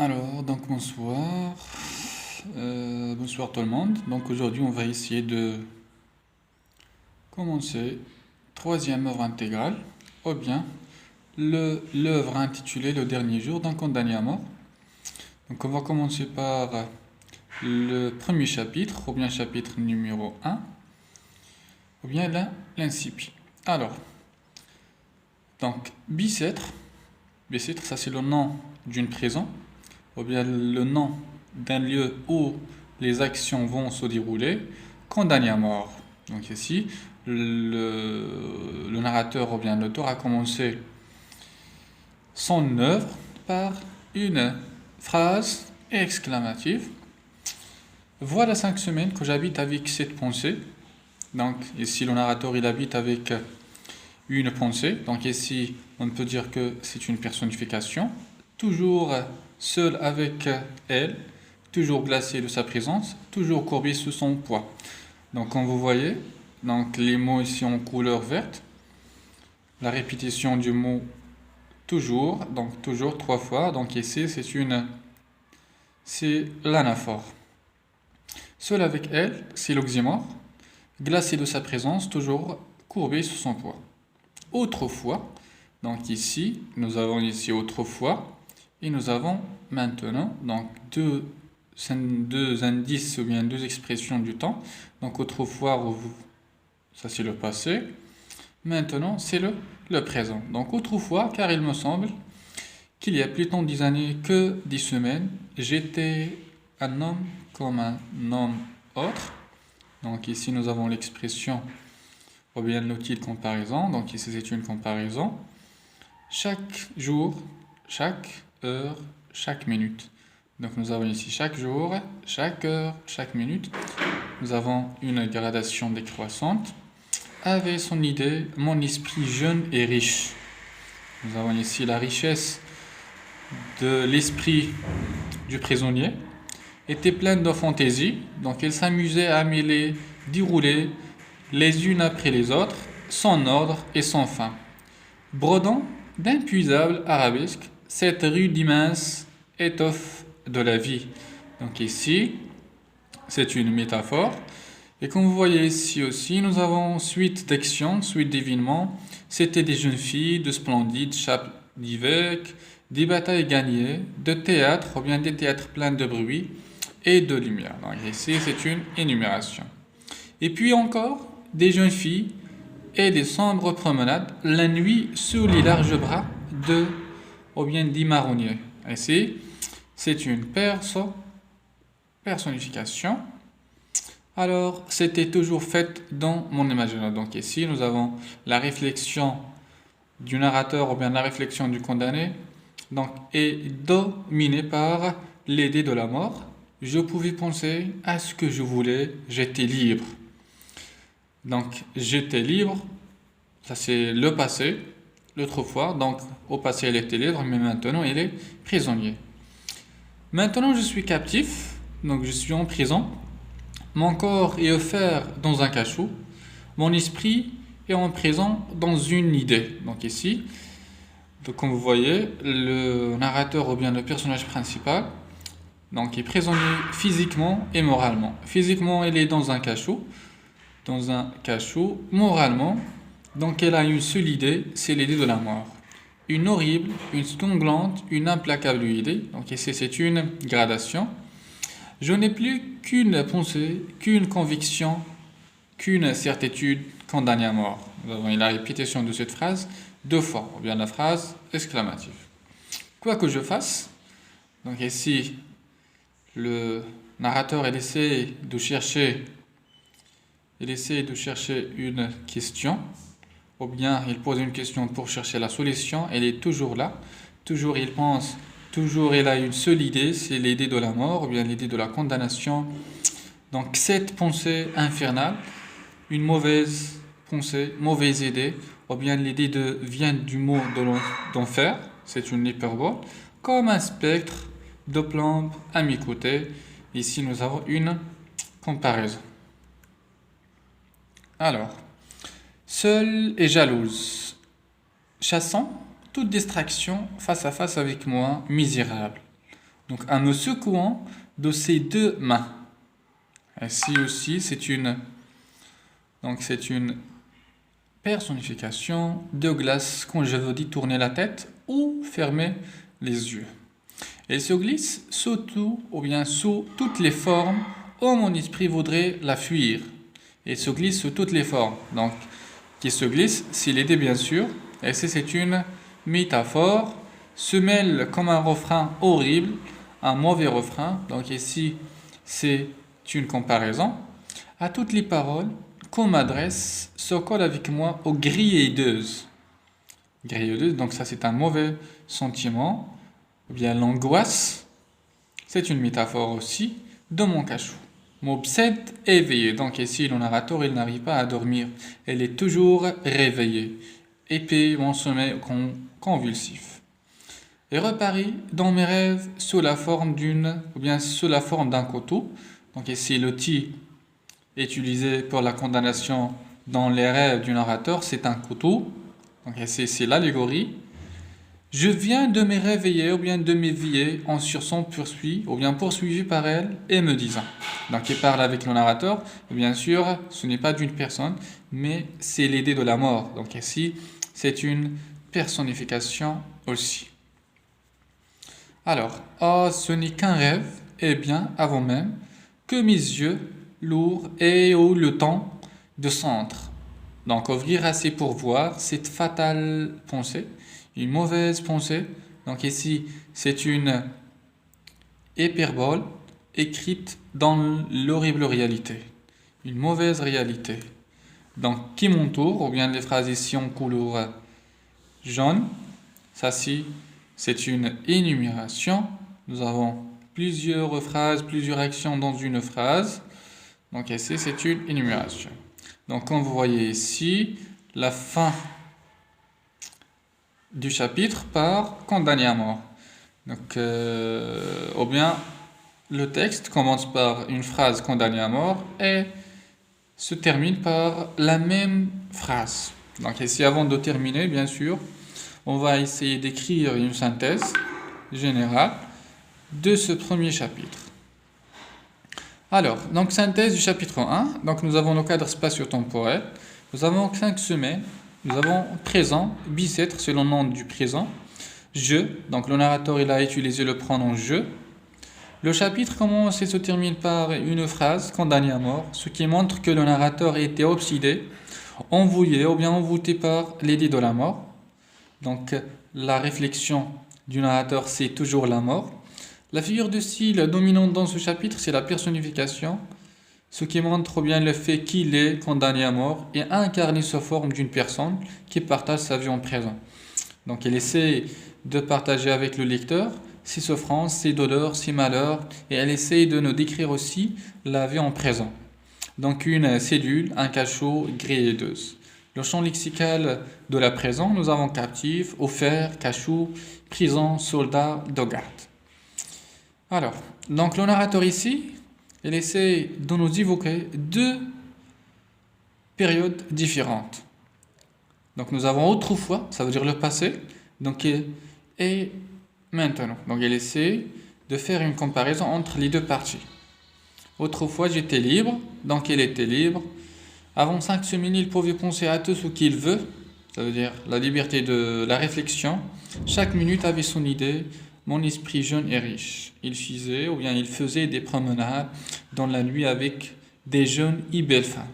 Alors, donc bonsoir. Bonsoir tout le monde. Donc aujourd'hui, on va essayer de commencer troisième œuvre intégrale, ou bien l'œuvre intitulée Le dernier jour d'un condamné à mort. Donc on va commencer par le premier chapitre, ou bien chapitre numéro un, ou bien l'incipit. Alors, donc Bicêtre, Bicêtre, ça c'est le nom d'une prison, ou bien le nom d'un lieu où les actions vont se dérouler, condamné à mort. Donc ici, le narrateur ou bien l'auteur a commencé son œuvre par une phrase exclamative. Voilà 5 semaines que j'habite avec cette pensée. Donc ici, le narrateur il habite avec une pensée. Donc ici, on peut dire que c'est une personnification. Toujours seul avec elle, toujours glacé de sa présence, toujours courbé sous son poids. Donc comme vous voyez, donc les mots ici en couleur verte, la répétition du mot toujours, donc toujours 3 fois. Donc ici c'est l'anaphore. Seul avec elle, c'est l'oxymore, glacé de sa présence, toujours courbé sous son poids. Autrefois, donc ici, nous avons ici autrefois, et nous avons maintenant, donc deux indices ou bien deux expressions du temps. Donc autrefois, ça c'est le passé. Maintenant, c'est le présent. Donc autrefois, car il me semble qu'il y a plus tant 10 années que 10 semaines, j'étais un homme comme un homme autre. Donc ici, nous avons l'expression ou bien l'outil de comparaison. Donc ici, c'est une comparaison. Chaque jour, chaque heure, chaque minute. Donc nous avons ici chaque jour, chaque heure, chaque minute. Nous avons une gradation décroissante. Avec son idée, mon esprit jeune et riche. Nous avons ici la richesse de l'esprit du prisonnier. Était pleine de fantaisie, donc il s'amusait à mêler, dérouler les unes après les autres, sans ordre et sans fin. Brodant d'inpuisables arabesques cette rude immense étoffe de la vie. Donc ici, c'est une métaphore. Et comme vous voyez ici aussi, nous avons suite d'actions, suite d'événements. C'était des jeunes filles, de splendides chapes d'évêques, des batailles gagnées, de théâtres, ou bien des théâtres pleins de bruit et de lumière. Donc ici, c'est une énumération. Et puis encore, des jeunes filles et des sombres promenades la nuit sous les larges bras ou bien des marronniers. Ici, c'est une personnification. Alors, c'était toujours fait dans mon imaginaire. Donc ici, nous avons la réflexion du narrateur ou bien la réflexion du condamné, donc est dominée par l'idée de la mort. Je pouvais penser à ce que je voulais, j'étais libre. Donc, j'étais libre, ça c'est le passé, l'autrefois. Donc, au passé, il était libre, mais maintenant, il est prisonnier. Maintenant, je suis captif, donc je suis en prison. Mon corps est offert dans un cachot. Mon esprit est en prison dans une idée. Donc ici, donc comme vous voyez, le narrateur ou bien le personnage principal, donc est prisonnier physiquement et moralement. Physiquement, il est dans un cachot. Moralement, donc elle a une seule idée, c'est l'idée de la mort. Une horrible, une sanglante, une implacable idée. Donc ici, c'est une gradation. Je n'ai plus qu'une pensée, qu'une conviction, qu'une certitude condamnée à mort. Nous avons la répétition de cette phrase 2 fois, ou bien la phrase exclamative. Quoi que je fasse, donc ici, le narrateur il essaie de chercher une question, ou bien il pose une question pour chercher la solution, elle est toujours là, toujours il pense, toujours il a une seule idée, c'est l'idée de la mort, ou bien l'idée de la condamnation. Donc cette pensée infernale, une mauvaise pensée, mauvaise idée, ou bien l'idée vient du mot d'enfer, c'est une hyperbole, comme un spectre de plomb à mes côtés. Ici nous avons une comparaison. Alors, seule et jalouse, chassant toute distraction face à face avec moi, misérable. Donc en me secouant de ses deux mains. Ainsi aussi, c'est une personnification de glace quand je vous dis tourner la tête ou fermer les yeux. Elle se glisse sous tout ou bien sous toutes les formes où mon esprit voudrait la fuir. Elle se glisse sous toutes les formes. Donc, qui se glisse, c'est l'idée bien sûr. Et c'est une métaphore, se mêle comme un refrain horrible, un mauvais refrain. Donc ici, c'est une comparaison. À toutes les paroles qu'on m'adresse se colle avec moi aux grilleuses. Grilleuses, donc ça c'est un mauvais sentiment. Ou bien l'angoisse, c'est une métaphore aussi de mon cachot. M'obsède éveillé. Donc ici, le narrateur, il n'arrive pas à dormir. Elle est toujours réveillée. Épée, mon sommeil convulsif. Et reparis dans mes rêves sous la forme d'un couteau. Donc ici, l'outil utilisé pour la condamnation dans les rêves du narrateur, c'est un couteau. Donc ici, c'est l'allégorie. Je viens de me réveiller ou bien de m'éveiller en sursaut poursuivi par elle et me disant. Donc il parle avec le narrateur. Et bien sûr, ce n'est pas d'une personne, mais c'est l'idée de la mort. Donc ici, c'est une personnification aussi. Alors, oh, ce n'est qu'un rêve, et bien avant même que mes yeux lourds aient eu le temps de centre. Donc ouvrir assez pour voir cette fatale pensée. Une mauvaise pensée. Donc ici, c'est une hyperbole écrite dans l'horrible réalité. Une mauvaise réalité. Donc, qui m'entoure, ou bien les phrases ici en couleur jaune. Ça, c'est une énumération. Nous avons plusieurs phrases, plusieurs actions dans une phrase. Donc ici, c'est une énumération. Donc, comme vous voyez ici, la fin du chapitre par condamné à mort. Donc, ou bien le texte commence par une phrase condamnée à mort et se termine par la même phrase. Donc ici, avant de terminer, bien sûr, on va essayer d'écrire une synthèse générale de ce premier chapitre. Alors, donc synthèse du chapitre 1. Donc nous avons le cadre spatio-temporel. Nous avons 5 semaines. Nous avons présent, bicêtre, c'est le nom du présent. Je, donc le narrateur il a utilisé le pronom je. Le chapitre commence et se termine par une phrase condamnée à mort, ce qui montre que le narrateur était obsédé, envoûté ou bien envoûté par l'idée de la mort. Donc la réflexion du narrateur c'est toujours la mort. La figure de style dominante dans ce chapitre c'est la personnification, ce qui montre bien le fait qu'il est condamné à mort et incarné sous forme d'une personne qui partage sa vie en présent. Donc il essaie de partager avec le lecteur ses souffrances, ses douleurs, ses malheurs, et elle essaie de nous décrire aussi la vie en présent. Donc une cellule, un cachot, grille et deux. Le champ lexical de la présent, nous avons captif, offert, cachot, prison, soldat, de garde. Alors, donc le narrateur ici, il essaie de nous évoquer deux périodes différentes. Donc nous avons autrefois, ça veut dire le passé, donc et maintenant. Donc il essaie de faire une comparaison entre les deux parties. Autrefois j'étais libre, donc il était libre. Avant 5 semaines, il pouvait penser à tout ce qu'il veut, ça veut dire la liberté de la réflexion. Chaque minute avait son idée. Mon esprit jeune et riche. Il faisait des promenades dans la nuit avec des jeunes et belles femmes.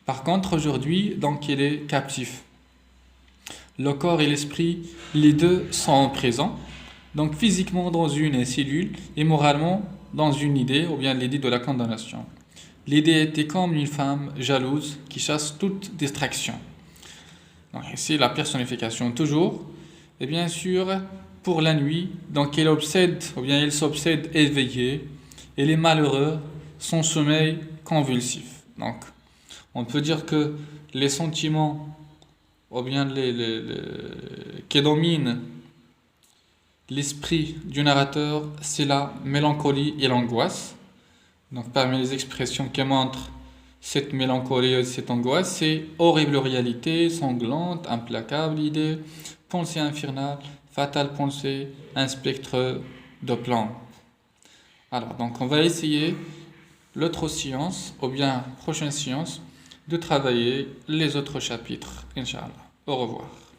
Par contre, aujourd'hui, donc, il est captif. Le corps et l'esprit, les deux sont présents. Donc, physiquement dans une cellule et moralement dans une idée, ou bien l'idée de la condamnation. L'idée était comme une femme jalouse qui chasse toute distraction. Donc, ici, la personnification toujours. Et bien sûr, pour la nuit, donc il s'obsède éveillé, et les malheureux, son sommeil convulsif. Donc, on peut dire que les sentiments, ou bien qui dominent l'esprit du narrateur, c'est la mélancolie et l'angoisse. Donc, parmi les expressions qui montrent cette mélancolie et cette angoisse, c'est horrible réalité, sanglante, implacable idée, pensée infernale, fatale pensée, un spectre de plantes. Alors, donc on va essayer l'autre séance, ou bien prochaine séance, de travailler les autres chapitres, Inch'Allah. Au revoir.